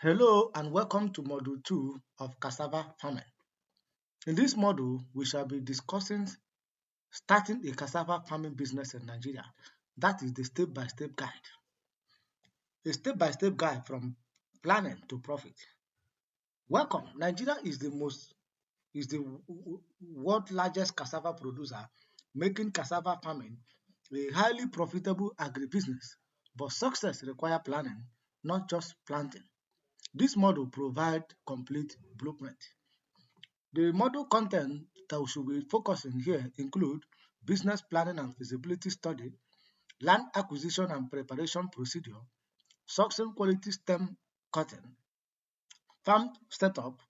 Hello and welcome to Module 2 of Cassava Farming. In this module, we shall be discussing starting a cassava farming business in Nigeria. That is the step-by-step guide. A step-by-step guide from planning to profit. Welcome. Nigeria is the world's largest cassava producer, making cassava farming a highly profitable agribusiness. But success requires planning, not just planting. This model provides complete blueprint. The model content that we should be focusing here include business planning and feasibility study, land acquisition and preparation procedure, suction quality stem cutting, farm setup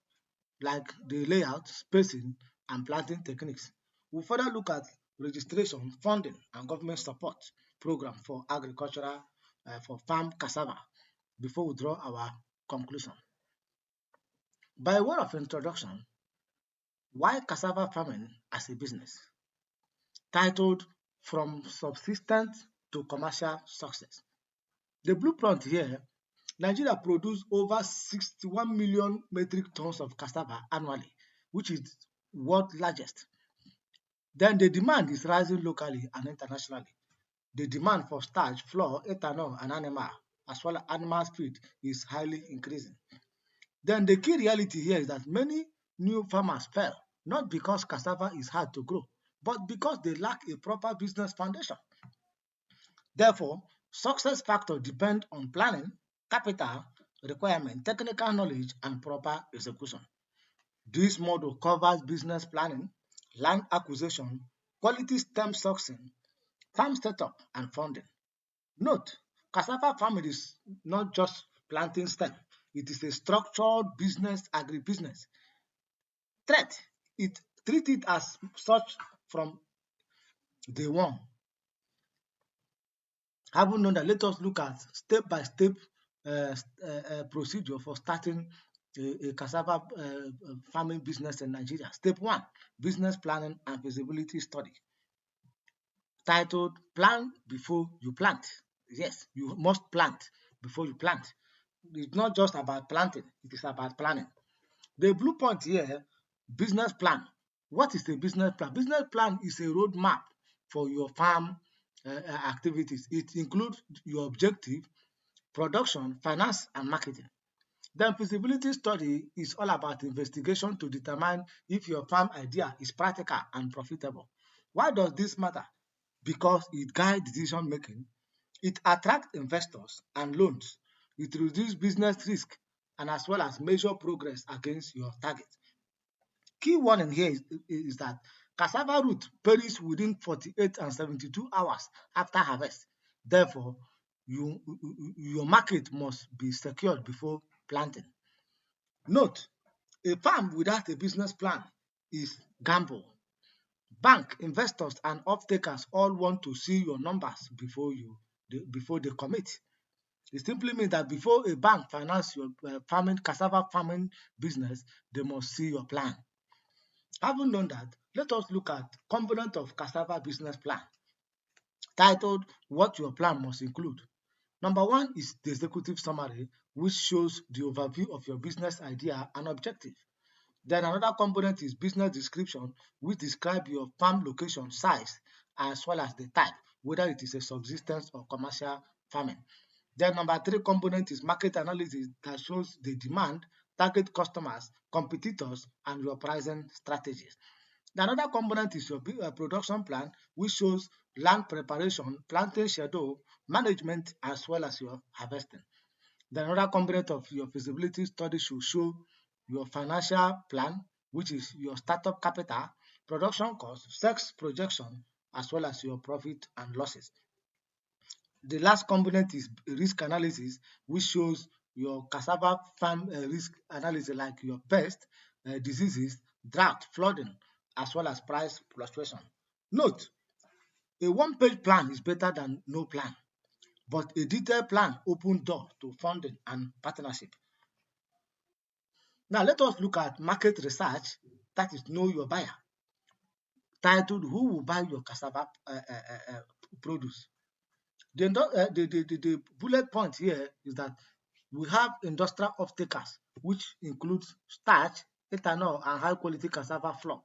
like the layout, spacing, and planting techniques. We'll further look at registration, funding, and government support program for agricultural, for farm cassava before we draw our conclusion. By way of introduction, why cassava farming as a business? Titled From Subsistence to Commercial Success. The blueprint here, Nigeria produces over 61 million metric tons of cassava annually, which is world largest. Then the demand is rising locally and internationally. The demand for starch, flour, ethanol, and as well as animal feed, is highly increasing. Then the key reality here is that many new farmers fail, not because cassava is hard to grow, but because they lack a proper business foundation. Therefore, success factors depend on planning, capital requirement, technical knowledge, and proper execution. This model covers business planning, land acquisition, quality stem suction, farm setup, and funding. Note, cassava farming is not just planting stem. It is a structured business, agribusiness. Threat, it treat it as such from day one. Having known that, let us look at step-by-step procedure for starting a cassava farming business in Nigeria. Step 1, business planning and feasibility study. Titled, Plan Before You Plant. Yes, you must plant before you plant. It's not just about planting, it is about planning. The blueprint here, business plan. What is a business plan? Business plan is a roadmap for your farm activities. It includes your objective, production, finance, and marketing. Then feasibility study is all about investigation to determine if your farm idea is practical and profitable. Why does this matter? Because it guides decision making, it attracts investors and loans, it reduces business risk, and as well as measure progress against your target. Key warning here is that cassava root perishes within 48 and 72 hours after harvest. Therefore, your market must be secured before planting. Note, a farm without a business plan is gamble. Bank, investors, and off-takers all want to see your numbers before they commit. It simply means that before a bank finance your cassava farming business, they must see your plan. Having known that, let us look at component of cassava business plan, titled What Your Plan Must Include. Number 1 is the executive summary, which shows the overview of your business idea and objective. Then another component is business description, which describes your farm location, size, as well as the type, whether it is a subsistence or commercial farming. Then number 3 component is market analysis that shows the demand, target customers, competitors, and your pricing strategies. Another component is your production plan, which shows land preparation, planting schedule, management, as well as your harvesting. Then another component of your feasibility study should show your financial plan, which is your startup capital, production cost, sales projection, as well as your profit and losses. The last component is risk analysis, which shows your cassava farm risk analysis like your pest, diseases, drought, flooding, as well as price fluctuation. Note, a one-page plan is better than no plan, but a detailed plan opens door to funding and partnership. Now let us look at market research, that is know your buyer, titled Who Will Buy Your Cassava Produce. The bullet point here is that We have industrial off-takers, which includes starch, ethanol, and high-quality cassava flour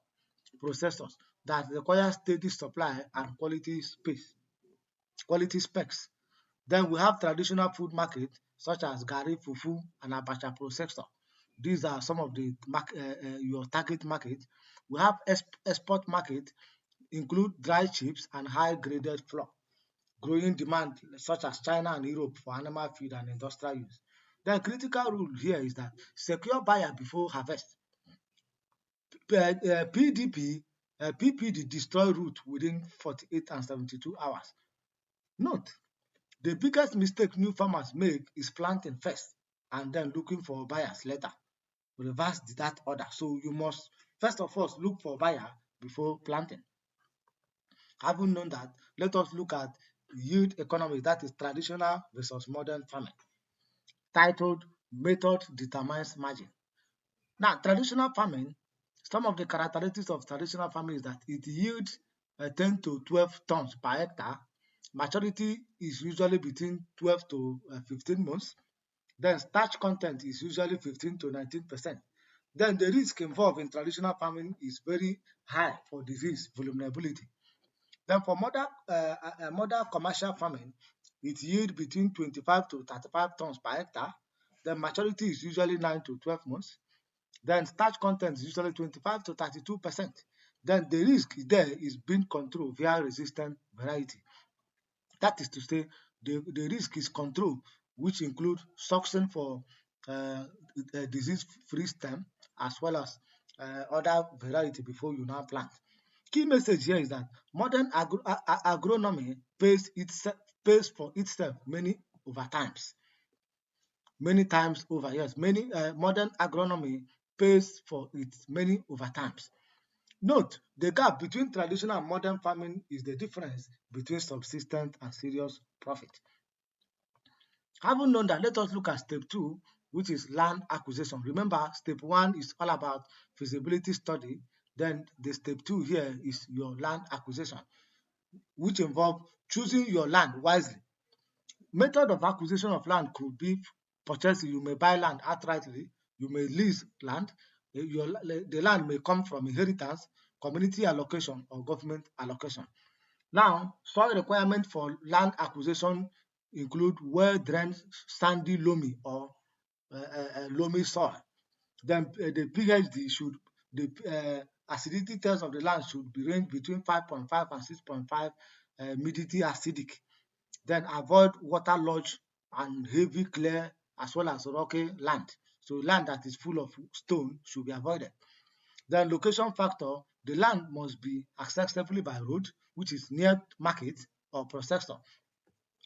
processors that require steady supply and quality specs. Then we have traditional food market such as garri, fufu, and abacha processor. These are some of the your target market. We have export market include dry chips and high graded flour. Growing demand such as China and Europe for animal feed and industrial use. The critical rule here is that secure buyer before harvest. PPD destroy root within 48 and 72 hours. Note, the biggest mistake new farmers make is planting first and then looking for buyers later. Reverse that order. So you must first of all look for buyer before planting. Having known that, let us look at yield economics, that is traditional versus modern farming, titled Method Determines Margin. Now, traditional farming, some of the characteristics of traditional farming is that it yields 10 to 12 tons per hectare. Maturity is usually between 12 to 15 months. Then starch content is usually 15 to 19%. Then the risk involved in traditional farming is very high for disease vulnerability. Then for modern commercial farming, it yields between 25 to 35 tons per hectare. Then maturity is usually 9 to 12 months. Then starch content is usually 25 to 32%. Then the risk there is being controlled via resistant variety. That is to say, the risk is controlled, which include suction for uh, disease-free stem as well as other variety before you now plant. Key message here is that modern agronomy pays for itself many times over. Yes, many modern agronomy pays for it many over times. Note, the gap between traditional and modern farming is the difference between subsistence and serious profit. Having known that, let us look at step 2, which is land acquisition. Remember, step 1 is all about feasibility study. Then the step 2 here is your land acquisition, which involve choosing your land wisely. Method of acquisition of land could be purchasing. You may buy land outrightly, you may lease land, the land may come from inheritance, community allocation, or government allocation. Now, soil requirement for land acquisition include well-drained sandy loamy or loamy soil. Then the pH the acidity test of the land should be range between 5.5 and 6.5 humidity acidic. Then avoid waterlogged and heavy clay as well as rocky land. So land that is full of stone should be avoided. Then location factor, the land must be accessible by road, which is near market or processor.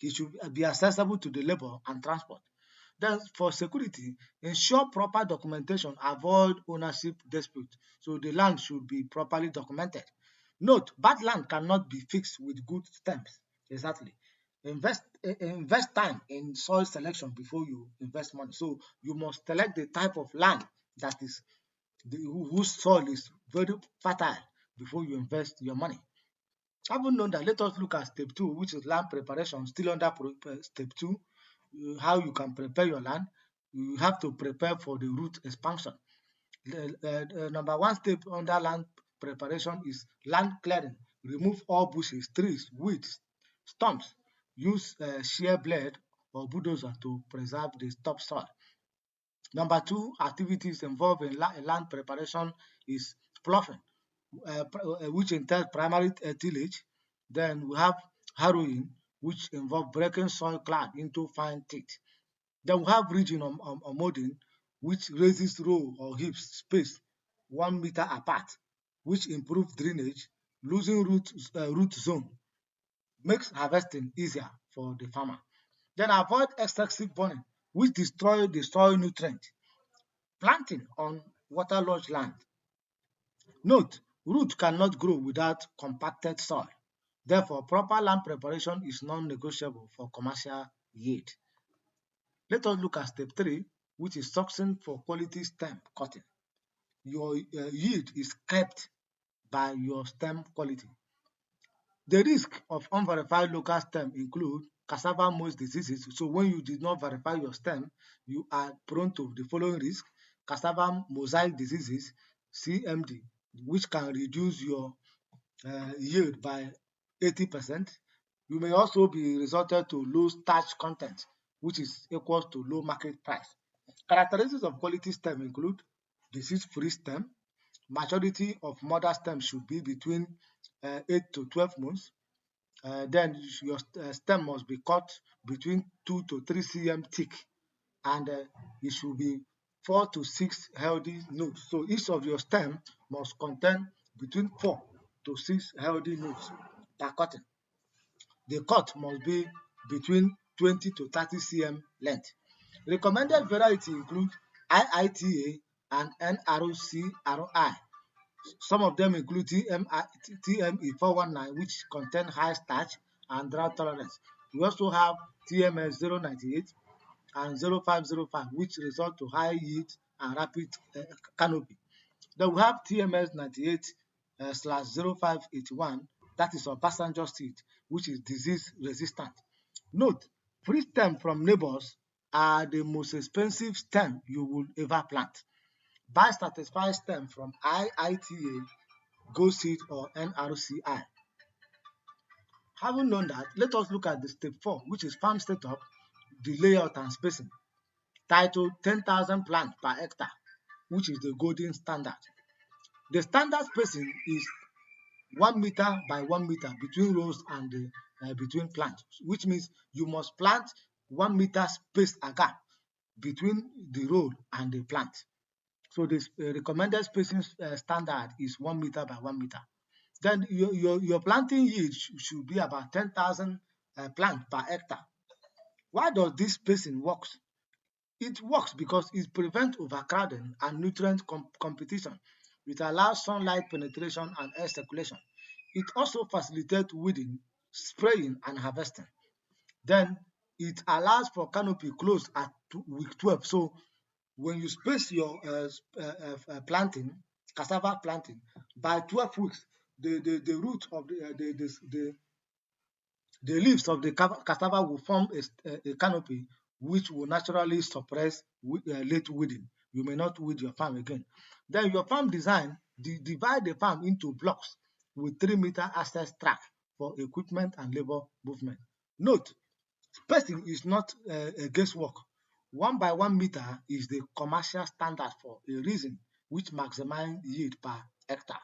It should be accessible to the labor and transport. Then for security, ensure proper documentation, avoid ownership dispute. So the land should be properly documented. Note, bad land cannot be fixed with good stems. Exactly. Invest time in soil selection before you invest money. So you must select the type of land that is whose soil is very fertile before you invest your money. Having known that, let us look at step 2, which is land preparation. Still under step 2, how you can prepare your land. You have to prepare for the root expansion. Number 1 step under land preparation is land clearing. Remove all bushes, trees, weeds, stumps. Use shear blade or bulldozer to preserve the topsoil. Number 2 activities involved in land preparation is ploughing, which entails primary tillage. Then we have harrowing, which involves breaking soil clad into fine teeth. Then we have ridging or molding, which raises row or heaps spaced 1 meter apart, which improves drainage. Losing root zone makes harvesting easier for the farmer. Then avoid excessive burning, which destroys the soil nutrient. Planting on waterlogged land. Note, root cannot grow without compacted soil. Therefore, proper land preparation is non-negotiable for commercial yield. Let us look at step 3, which is suction for quality stem cutting. Your yield is kept by your stem quality. The risk of unverified local stem include cassava mold diseases. So when you did not verify your stem, you are prone to the following risk: cassava mosaic diseases, CMD, which can reduce your yield by 80%. You may also be resulted to low starch content, which is equals to low market price. Characteristics of quality stem include disease-free stem. Maturity of mother stem should be between 8 to 12 months. Then your stem must be cut between 2 to 3 cm thick, and it should be 4 to 6 healthy nodes. So each of your stem must contain between 4 to 6 healthy nodes per cutting. The cut must be between 20 to 30 cm length. Recommended variety include IITA and NRCRI. Some of them include TME 419, which contain high starch and drought tolerance. We also have TMS 098 and 0505, which result to high yield and rapid canopy. Then we have TMS 98 slash 0581, that is Obasanjo seed, which is disease resistant. Note, free stem from neighbors are the most expensive stem you will ever plant. Buy certified stem from IITA, Go Seed, or NRCI. Having known that, let us look at the step 4, which is farm setup, the layout and spacing, titled 10,000 plants per hectare, which is the golden standard. The standard spacing is 1 meter by 1 meter between rows and between plants, which means you must plant 1 meter space a gap between the row and the plant. So the recommended spacing standard is 1 meter by 1 meter. Then your planting yield should be about 10,000 plants per hectare. Why does this spacing work? It works because it prevents overcrowding and nutrient competition. It allows sunlight penetration and air circulation. It also facilitates weeding, spraying, and harvesting. Then it allows for canopy close at week 12. So when you space your planting, cassava planting, by 12 weeks, the root of the leaves of the cassava will form a canopy which will naturally suppress late weeding. You may not weed your farm again. Then your farm design, divide the farm into blocks with 3-meter access track for equipment and labor movement. Note, spacing is not a guesswork. 1 by 1 meter is the commercial standard for a reason, which maximizes yield per hectare.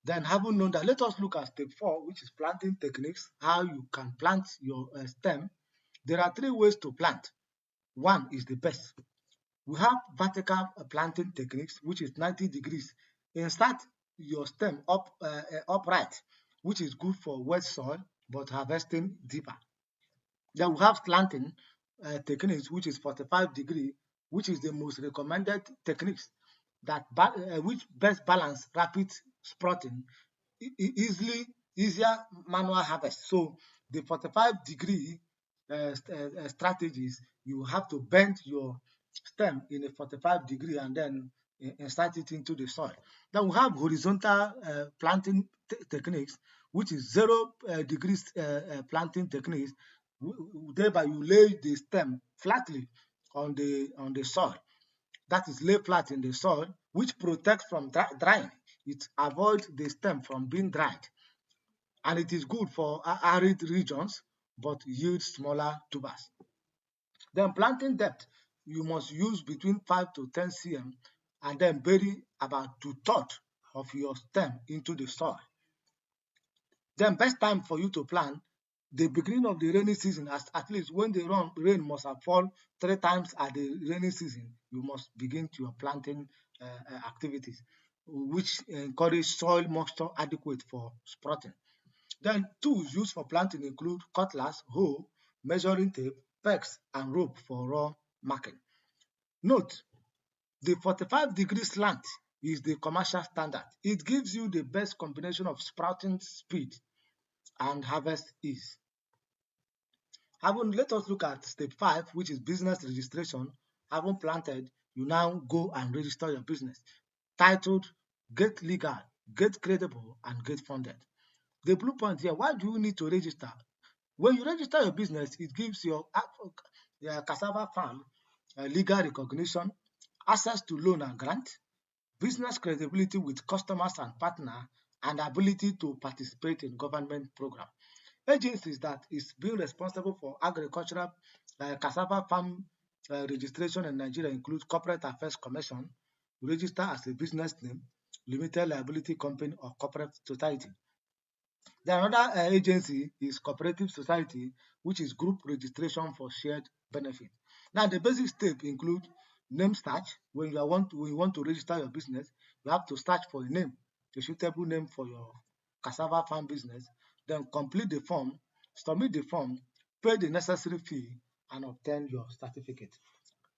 Then, having known that, let us look at step 4, which is planting techniques, how you can plant your stem. There are 3 ways to plant. One is the best. We have vertical planting techniques, which is 90 degrees. Insert your stem upright, which is good for wet soil, but harvesting deeper. Then we have slanting techniques, which is 45 degree, which is the most recommended techniques that which best balance rapid sprouting, easier manual harvest. So the 45-degree strategies, you have to bend your stem in a 45 degree and then insert it into the soil. Then we have horizontal planting techniques, which is 0 degrees planting techniques. Thereby you lay the stem flatly on the soil. That is, lay flat in the soil, which protects from drying. It avoids the stem from being dried, and it is good for arid regions, but yields smaller tubers. Then planting depth, you must use between 5 to 10 cm, and then bury about 2/3 of your stem into the soil. Then best time for you to plant, the beginning of the rainy season, at least when the rain must have fallen 3 times at the rainy season, you must begin your planting activities, which encourage soil moisture adequate for sprouting. Then tools used for planting include cutlass, hoe, measuring tape, pegs, and rope for raw marking. Note, the 45-degree slant is the commercial standard. It gives you the best combination of sprouting speed and harvest ease. Let us look at step 5, which is business registration. Having planted, you now go and register your business, titled Get Legal, Get Credible, and Get Funded. The blue point here, why do you need to register? When you register your business, it gives your cassava farm legal recognition, access to loan and grant, business credibility with customers and partners, and ability to participate in government programs. Agencies that is being responsible for agricultural cassava farm registration in Nigeria include Corporate Affairs Commission, register as a business name, limited liability company or corporate society. The another agency is cooperative society, which is group registration for shared benefit. Now, the basic steps include name search. When you want to register your business, you have to search for a name, a suitable name for your cassava farm business. Then complete the form, submit the form, pay the necessary fee, and obtain your certificate.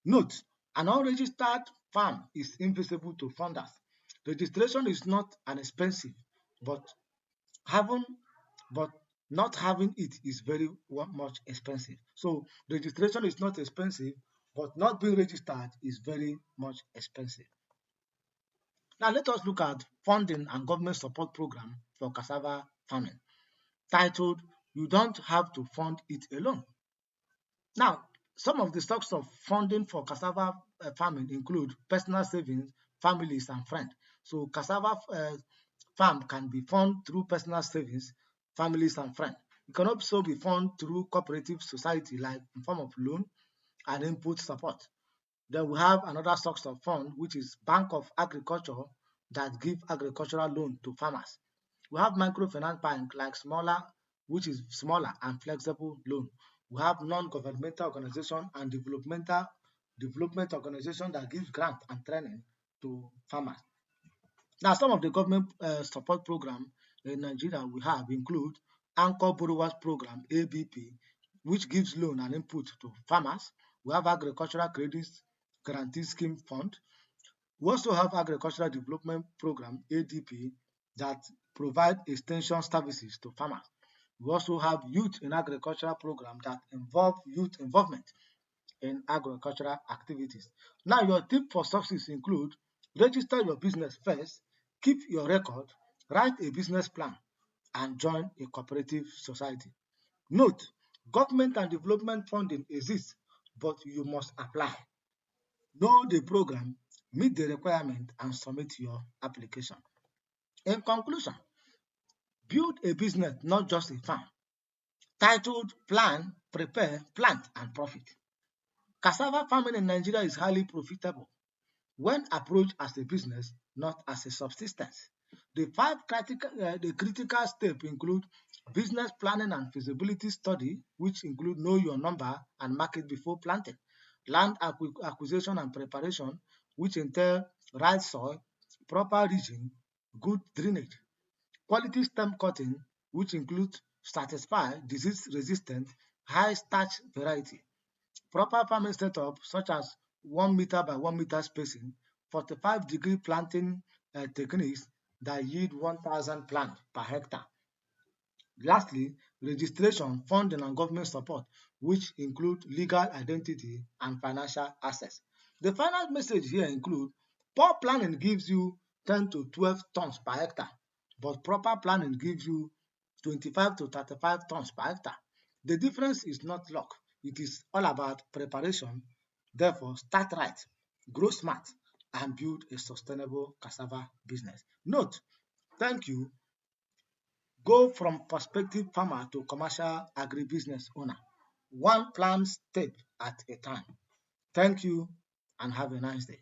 Note: an unregistered farm is invisible to funders. Registration is not an expensive, but having but not having it is very much expensive. So registration is not expensive, but not being registered is very much expensive. Now let us look at funding and government support program for cassava farming, titled "You Don't Have to Fund It Alone." Now, some of the sources of funding for cassava farming include personal savings, families, and friends. So cassava farm can be funded through personal savings, families, and friends. It can also be funded through cooperative society, like in form of loan and input support. Then we have another source of fund, which is Bank of Agriculture, that give agricultural loan to farmers. We have microfinance bank like which is smaller and flexible loan. We have non-governmental organization and development organization that gives grant and training to farmers. Now, some of the government support program in Nigeria we have include Anchor Borrowers Program (ABP), which gives loan and input to farmers. We have Agricultural Credits Guarantee Scheme Fund. We also have Agricultural Development Program (ADP) that provide extension services to farmers. We also have Youth in Agricultural Program that involve youth involvement in agricultural activities. Now, your tip for success include: register your business first, keep your record, write a business plan, and join a cooperative society. Note: government and development funding exists, but you must apply. Know the program, meet the requirement, and submit your application. In conclusion, build a business, not just a farm, titled Plan, Prepare, Plant, and Profit. Cassava farming in Nigeria is highly profitable when approached as a business, not as a subsistence. The critical steps include business planning and feasibility study, which include know your number and market before planting, land acquisition and preparation, which entail right soil, proper ridging, good drainage, quality stem cutting, which includes satisfy disease-resistant, high-starch variety, proper farming setup such as 1 meter by 1 meter spacing, 45-degree planting techniques that yield 1,000 plants per hectare. Lastly, registration, funding, and government support, which include legal identity and financial access. The final message here include: poor planning gives you 10 to 12 tons per hectare, but proper planning gives you 25 to 35 tons per hectare. The difference is not luck. It is all about preparation. Therefore, start right, grow smart, and build a sustainable cassava business. Note: thank you. Go from prospective farmer to commercial agribusiness owner, one plan step at a time. Thank you and have a nice day.